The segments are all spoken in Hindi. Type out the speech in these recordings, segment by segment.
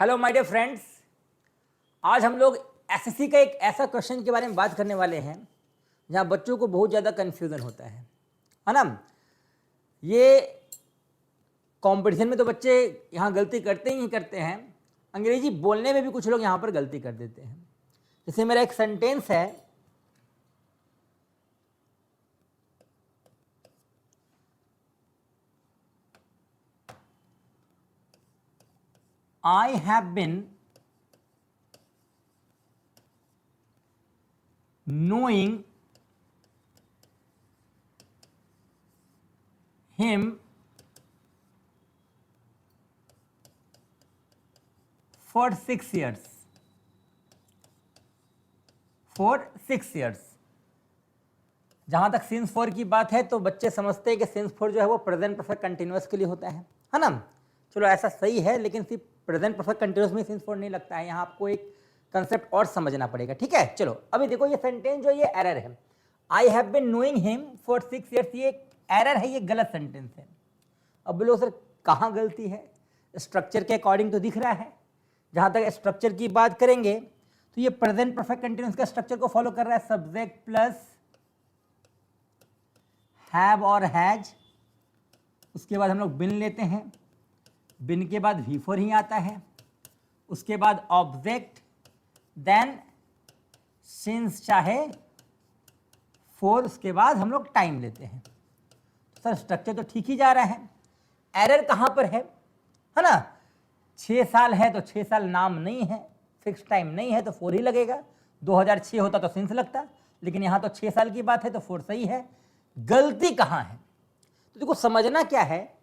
हेलो माय डियर फ्रेंड्स, आज हम लोग एसएससी का एक ऐसा क्वेश्चन के बारे में बात करने वाले हैं जहां बच्चों को बहुत ज़्यादा कन्फ्यूज़न होता है ना। ये कंपटीशन में तो बच्चे यहाँ गलती करते ही करते हैं, अंग्रेजी बोलने में भी कुछ लोग यहाँ पर गलती कर देते हैं। जैसे मेरा एक सेंटेंस है, I have been knowing him for 6 years. जहाँ तक सिंस फॉर की बात है तो बच्चे समझते हैं कि सिंस फॉर जो है वो प्रेजेंट परफेक्ट कंटिन्यूअस के लिए होता है ना। चलो ऐसा सही है, लेकिन सिर्फ प्रेजेंट परफेक्ट कंटिन्यूअस में सिंस फॉर नहीं लगता है। यहाँ आपको एक कंसेप्ट और समझना पड़ेगा, ठीक है। चलो अभी देखो, ये सेंटेंस जो ये एरर है, I have been knowing him for 6 years, ये एरर है, ये गलत सेंटेंस है। अब बोलो सर कहाँ गलती है? स्ट्रक्चर के अकॉर्डिंग तो दिख रहा है। जहाँ तक स्ट्रक्चर की बात करेंगे तो ये प्रेजेंट परफेक्ट कंटिन्यूअस का स्ट्रक्चर को फॉलो कर रहा है। सब्जेक्ट प्लस हैव और हैज, उसके बाद हम लोग बिन लेते हैं, बिन के बाद V4 ही आता है, उसके बाद ऑब्जेक्ट, देन सिंस चाहे फॉर, उसके बाद हम लोग टाइम लेते हैं। सर स्ट्रक्चर तो ठीक ही जा रहा है, एरर कहाँ पर है ना। 6 साल है तो 6 साल नाम नहीं है, फिक्स टाइम नहीं है तो 4 ही लगेगा। 2006 होता तो सिंस लगता, लेकिन यहाँ तो 6 साल की बात है तो 4 सही है। गलती कहाँ है? तो देखो समझना क्या है,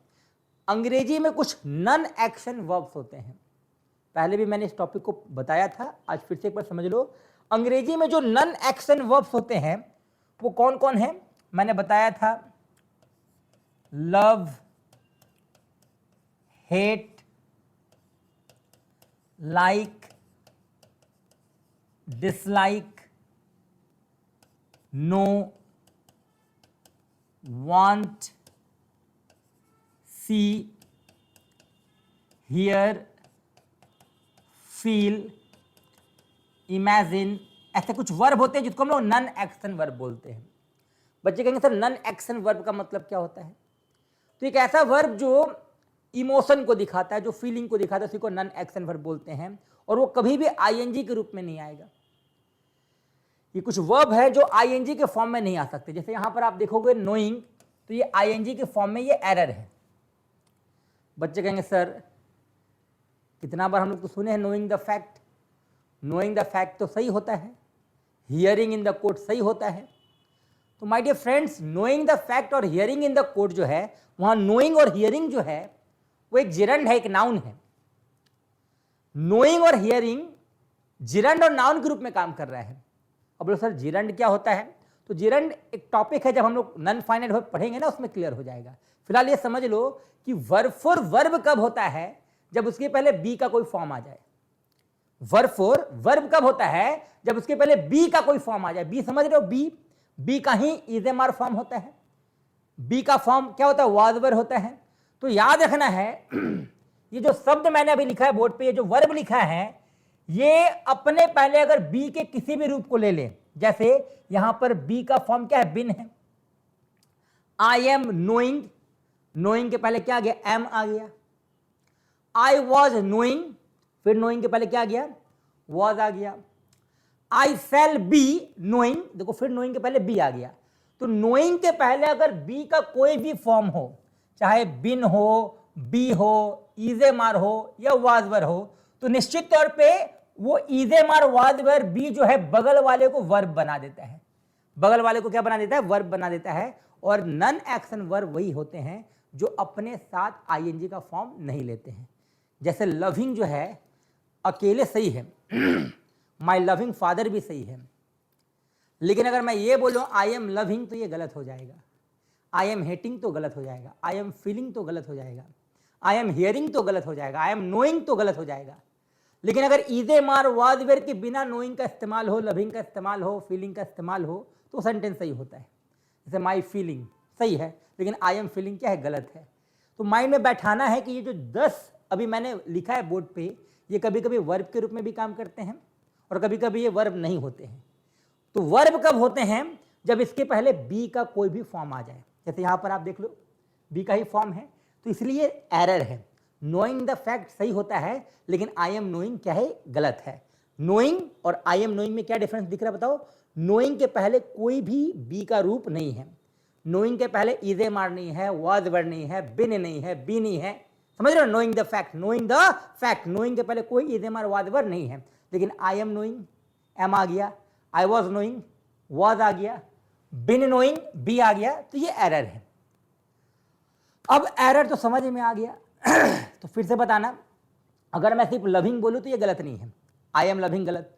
अंग्रेजी में कुछ नॉन एक्शन वर्ब्स होते हैं। पहले भी मैंने इस टॉपिक को बताया था, आज फिर से एक बार समझ लो। अंग्रेजी में जो नॉन एक्शन वर्ब्स होते हैं वो कौन कौन है? मैंने बताया था, love, hate, like, dislike, no, want, see, hear, feel, imagine, ऐसे कुछ वर्ब होते हैं जिसको हम लोग नॉन एक्शन वर्ब बोलते हैं। बच्चे कहेंगे सर नॉन एक्शन वर्ब का मतलब क्या होता है? तो एक ऐसा वर्ब जो इमोशन को दिखाता है, जो फीलिंग को दिखाता है, उसी को नॉन एक्शन वर्ब बोलते हैं, और वो कभी भी आईएनजी के रूप में नहीं आएगा। ये कुछ वर्ब है जो आईएनजी के फॉर्म में नहीं आ सकते। जैसे यहां पर आप देखोगे नोइंग, तो ये आईएनजी के फॉर्म में, ये एरर है। बच्चे कहेंगे सर कितना बार हम लोग तो सुने हैं knowing the fact. Knowing the fact तो सही होता है, हियरिंग इन द कोर्ट सही होता है। तो my dear friends, knowing the fact और हियरिंग इन द कोर्ट जो है, वहां नोइंग और हियरिंग जो है वो एक जिरंड है, एक नाउन है। नोइंग और हियरिंग जिरंड और नाउन के रूप में काम कर रहा है। अब बोलो सर जिरंड क्या होता है? तो जिरंड एक टॉपिक है, जब हम लोग नॉन फाइनाइट वर्ब पढ़ेंगे ना उसमें क्लियर हो जाएगा। फिलहाल ये समझ लो कि वर्ब फॉर वर्ब कब होता है? जब उसके पहले बी का कोई फॉर्म आ जाए। वर्ब फॉर वर्ब कब होता है? जब उसके पहले बी का कोई फॉर्म आ जाए। बी समझ रहे हो? बी का ही इज़ेमार फॉर्म होता है। बी का फॉर्म क्या होता है? वाज वर होता है। तो याद रखना है ये जो शब्द मैंने अभी लिखा है बोर्ड पे, ये जो वर्ब लिखा है, ये अपने पहले अगर बी के किसी भी रूप को ले ले, जैसे यहां पर बी का फॉर्म क्या है? बिन है। आई एम नोइंग, नोइंग के पहले क्या आ गया? एम आ गया। आई वॉज नोइंग, फिर नोइंग के पहले क्या आ गया? वॉज आ गया। आई शैल बी नोइंग, देखो फिर नोइंग के पहले बी आ गया। तो नोइंग के पहले अगर बी का कोई भी फॉर्म हो, चाहे बिन हो, बी हो, इज़ेमार हो या वाजवर हो, तो निश्चित तौर पे वो इज़ेमार वाजवर बी जो है बगल वाले को वर्ब बना देता है। बगल वाले को क्या बना देता है? वर्ब बना देता है। और नॉन एक्शन वर्ब वही होते हैं जो अपने साथ आईएनजी का फॉर्म नहीं लेते हैं। जैसे लविंग जो है अकेले सही है माई लविंग फादर भी सही है, लेकिन अगर मैं ये बोलूँ आई एम लविंग तो ये गलत हो जाएगा। आई एम हेटिंग तो गलत हो जाएगा। आई एम फीलिंग तो गलत हो जाएगा। आई एम हियरिंग तो गलत हो जाएगा। आई एम नोइंग तो गलत हो जाएगा। लेकिन अगर इज़ेमार वाजवेर के बिना नोइंग का इस्तेमाल हो, लविंग का इस्तेमाल हो, फीलिंग का इस्तेमाल हो, तो सेंटेंस सही होता है। जैसे माई फीलिंग सही है, लेकिन आई एम फीलिंग क्या है? गलत है। तो माइंड में बैठाना है कि ये जो 10 अभी मैंने लिखा है बोर्ड पे, ये कभी कभी वर्ब के रूप में भी काम करते हैं और कभी कभी ये वर्ब नहीं होते हैं। तो वर्ब कब होते हैं? जब इसके पहले बी का कोई भी फॉर्म आ जाए। जैसे यहां पर आप देख लो, बी का ही फॉर्म है, तो इसलिए एरर है। नोइंग द फैक्ट सही होता है, लेकिन आई एम नोइंग क्या है? गलत है। नोइंग और आई एम नोइंग में क्या डिफरेंस दिख रहा है बताओ? नोइंग के पहले कोई भी बी का रूप नहीं है। नोइंग के पहले इज एम आर नहीं है, वाज वर नहीं है, बिन नहीं है, बी नहीं है। समझ रहे हो? Knowing the fact, knowing the fact, knowing के पहले कोई is am are was were नहीं है। लेकिन आई एम नोइंग, एम आ गया, आई वॉज नोइंग, वॉज आ गया, बिन नोइंग, बी आ गया, तो ये एरर है। अब एरर तो समझ में आ गया तो फिर से बताना, अगर मैं सिर्फ लविंग बोलूं तो ये गलत नहीं है, आई एम लविंग गलत,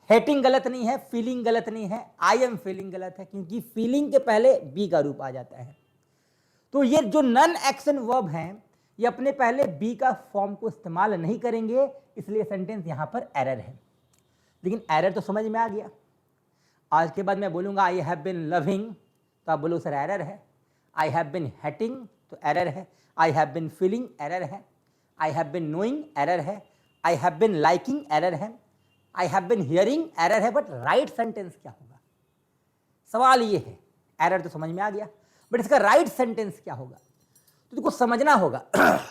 हेटिंग गलत नहीं है, फीलिंग गलत नहीं है, आई एम फीलिंग गलत है, क्योंकि फीलिंग के पहले बी का रूप आ जाता है। तो ये जो नॉन एक्शन वर्ब हैं, ये अपने पहले बी का फॉर्म को इस्तेमाल नहीं करेंगे, इसलिए सेंटेंस यहां पर एरर है। लेकिन एरर तो समझ में आ गया। आज के बाद मैं बोलूंगा आई हैव बिन लविंग, तो आप बोलो सर एरर है। आई हैव बिन हेटिंग, तो एरर है। I have been feeling, error है। I have been knowing, error है। I have been liking, error है। I have been hearing, error है। बट राइट सेंटेंस क्या होगा? सवाल ये है। एरर तो समझ में आ गया, बट इसका राइट सेंटेंस क्या होगा? तो तुमको समझना होगा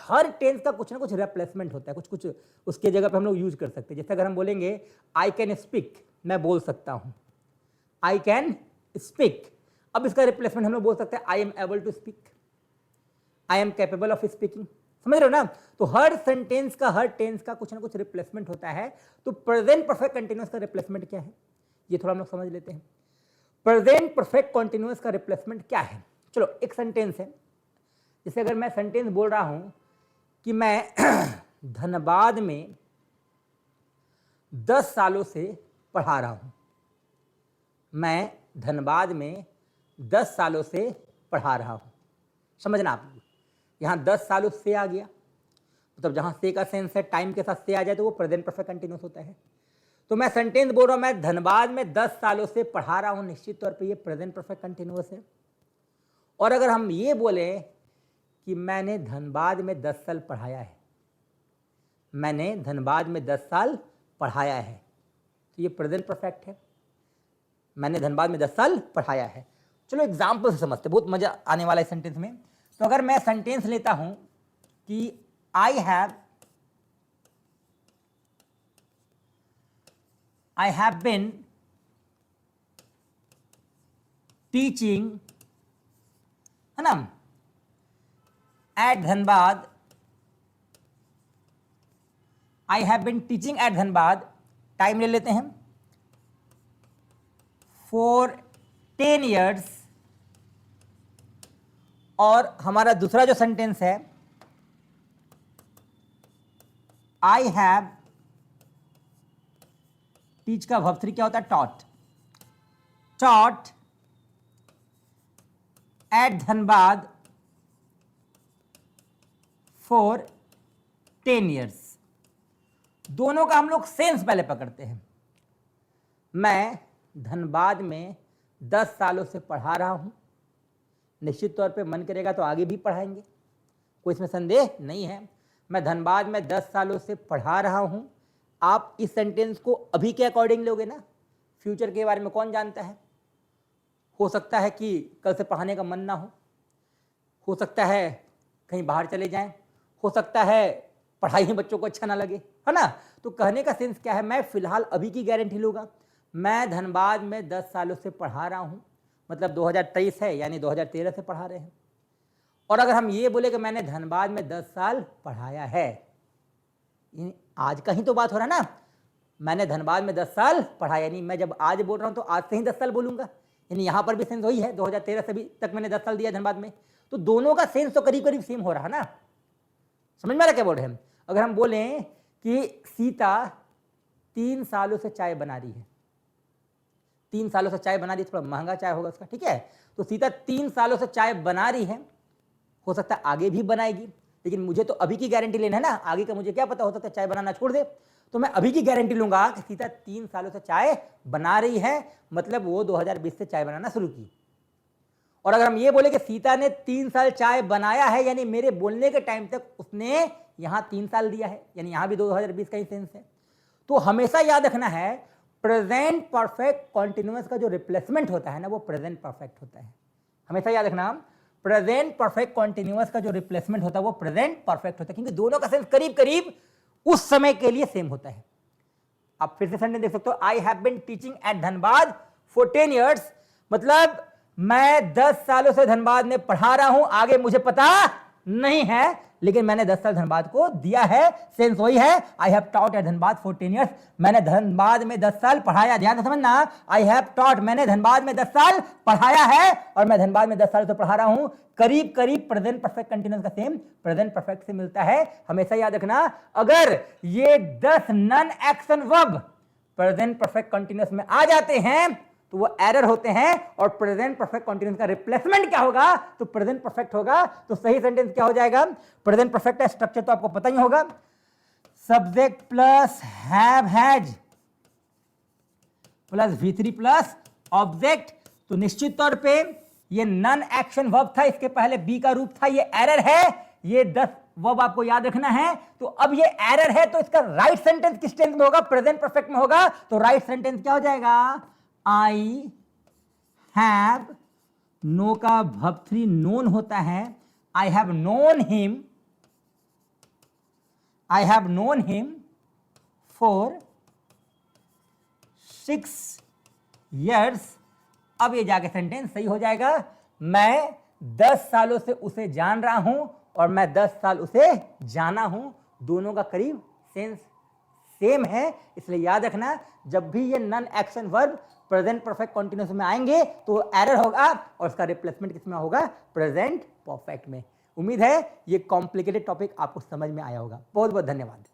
हर टेंस का कुछ ना कुछ रिप्लेसमेंट होता है, कुछ कुछ उसके जगह पे हम लोग यूज कर सकते हैं। जैसे अगर हम बोलेंगे आई कैन स्पीक, मैं बोल सकता हूं, आई कैन स्पीक। अब इसका रिप्लेसमेंट हम लोग बोल सकते हैं I am able to speak, I am capable of speaking. समझ रहे हो ना? तो हर सेंटेंस का, हर टेंस का कुछ ना कुछ रिप्लेसमेंट होता है। तो प्रेजेंट परफेक्ट कंटिन्यूअस का रिप्लेसमेंट क्या है, ये थोड़ा हम लोग समझ लेते हैं। प्रेजेंट परफेक्ट कंटिन्यूअस का रिप्लेसमेंट क्या है? चलो, एक सेंटेंस है, जैसे अगर मैं सेंटेंस बोल रहा हूं कि मैं धनबाद में 10 सालों से पढ़ा रहा हूं, मैं धनबाद में 10 सालों से पढ़ा रहा हूं। समझना आप, यहां 10 सालों से आ गया, मतलब जहां से का सेंस है टाइम के साथ से आ जाए तो वो प्रेजेंट परफेक्ट कंटिन्यूअस होता है। तो मैं सेंटेंस बोल रहा हूं मैं धनबाद में 10 सालों से पढ़ा रहा हूं, निश्चित तौर पे ये प्रेजेंट परफेक्ट कंटिन्यूअस है। और अगर हम ये बोले कि मैंने धनबाद में 10 साल पढ़ाया है, मैंने धनबाद में 10 साल पढ़ाया है, तो ये प्रेजेंट परफेक्ट है। मैंने धनबाद में 10 साल पढ़ाया है। चलो एग्जाम्पल से समझते, बहुत मजा आने वाला है सेंटेंस में। तो अगर मैं सेंटेंस लेता हूं कि आई हैव बिन टीचिंग, है ना, at Dhanbad, I have been teaching at Dhanbad, time ले लेते हैं, फॉर 10 years। और हमारा दूसरा जो सेंटेंस है, आई हैव, टीच का वर्ब 3 क्या होता है? Taught, taught at Dhanbad for 10 years। दोनों का हम लोग सेंस पहले पकड़ते हैं। मैं धनबाद में 10 सालों से पढ़ा रहा हूं, निश्चित तौर पे मन करेगा तो आगे भी पढ़ाएंगे, कोई इसमें संदेह नहीं है। मैं धनबाद में 10 सालों से पढ़ा रहा हूं। आप इस सेंटेंस को अभी के अकॉर्डिंग लोगे ना, फ्यूचर के बारे में कौन जानता है? हो सकता है कि कल से पढ़ाने का मन ना हो सकता है कहीं बाहर चले जाएं, हो सकता है पढ़ाई ही बच्चों को अच्छा ना लगे, है ना? तो कहने का सेंस क्या है? मैं फिलहाल अभी की गारंटी लूँगा। मैं धनबाद में 10 सालों से पढ़ा रहा हूँ, मतलब 2023 है, यानी 2013 से पढ़ा रहे हैं। और अगर हम ये बोले कि मैंने धनबाद में 10 साल पढ़ाया है, आज का ही तो बात हो रहा है ना, मैंने धनबाद में 10 साल पढ़ाया, यानी मैं जब आज बोल रहा हूँ तो आज से ही 10 साल बोलूँगा, यानी यहाँ पर भी सेंस वही है, 2013 से भी तक मैंने 10 साल दिया धनबाद में। तो दोनों का सेंस तो करीब करीब सेम हो रहा है ना। समझ में आ रहा क्या बोल रहे हैं? अगर हम बोलें कि सीता 3 सालों से चाय बना रही है, 3 सालों से चाय बना रही है, थोड़ा महंगा चाय होगा उसका, ठीक है? तो सीता 3 सालों से चाय बना रही है, हो सकता है आगे भी बनाएगी, लेकिन मुझे तो अभी की गारंटी लेना है ना, आगे का मुझे क्या पता, हो सकता है चाय बनाना छोड़ दे। तो मैं अभी की गारंटी लूंगा कि सीता 3 सालों से चाय बना रही है, मतलब वो 2020 से चाय बनाना शुरू की। और अगर हम ये बोले कि सीता ने 3 साल चाय बनाया है, यानी मेरे बोलने के टाइम तक उसने यहां 3 साल दिया है, यानी यहां भी 2020 का ही सेंस है। तो हमेशा याद रखना है प्रेजेंट परफेक्ट कॉन्टिन्यूअस का जो रिप्लेसमेंट होता है ना, वो प्रेजेंट परफेक्ट होता है। हमेशा याद रखना प्रेजेंट परफेक्ट कॉन्टिन्यूअस का जो रिप्लेसमेंट होता है वो प्रेजेंट परफेक्ट होता है, क्योंकि दोनों का सेंस करीब करीब उस समय के लिए सेम होता है। आप फिर से सेंटेंस देख सकते हो, I have been teaching at Dhanbad for 10 years, मतलब मैं 10 सालों से धनबाद में पढ़ा रहा हूं, आगे मुझे पता नहीं है, लेकिन मैंने 10 साल धनबाद को दिया है। सेंस वही है, I have taught at Dhanbad for 10 years, मैंने धनबाद में 10 साल पढ़ाया। ध्यान से समझना, आई हैव टॉट, मैंने धनबाद में 10 साल पढ़ाया है और मैं धनबाद में 10 साल से पढ़ा रहा हूं। करीब करीब प्रेजेंट परफेक्ट कंटीन्यूअस का सेम प्रेजेंट परफेक्ट से मिलता है। हमेशा याद रखना, अगर ये 10 non action verb present perfect continuous में आ जाते हैं तो वो एरर होते हैं, और प्रेजेंट परफेक्ट कंटीन्यूअस का रिप्लेसमेंट क्या होगा, तो प्रेजेंट परफेक्ट होगा। तो सही सेंटेंस क्या हो जाएगा, प्रेजेंट परफेक्ट का स्ट्रक्चर तो आपको पता ही होगा, subject plus have has plus V3 plus object. तो निश्चित तौर पे ये नॉन एक्शन वर्ब था, इसके पहले बी का रूप था, ये एरर है। ये 10 वर्ब आपको याद रखना है। तो अब ये एरर है, तो इसका राइट सेंटेंस किस टेंस में होगा, प्रेजेंट परफेक्ट में होगा। तो राइट सेंटेंस क्या हो जाएगा, आई हैव, नो का वर्ब 3 नोन होता है, I have known him, I have known him for 6 years। अब ये जाके सेंटेंस सही हो जाएगा, मैं 10 सालों से उसे जान रहा हूं और मैं 10 साल उसे जाना हूं। दोनों का करीब सेंस सेम है, इसलिए याद रखना जब भी ये non action verb present perfect continuous में आएंगे तो एरर होगा और उसका रिप्लेसमेंट किसमें होगा, प्रेजेंट परफेक्ट में। उम्मीद है ये कॉम्प्लिकेटेड टॉपिक आपको समझ में आया होगा। बहुत बहुत धन्यवाद।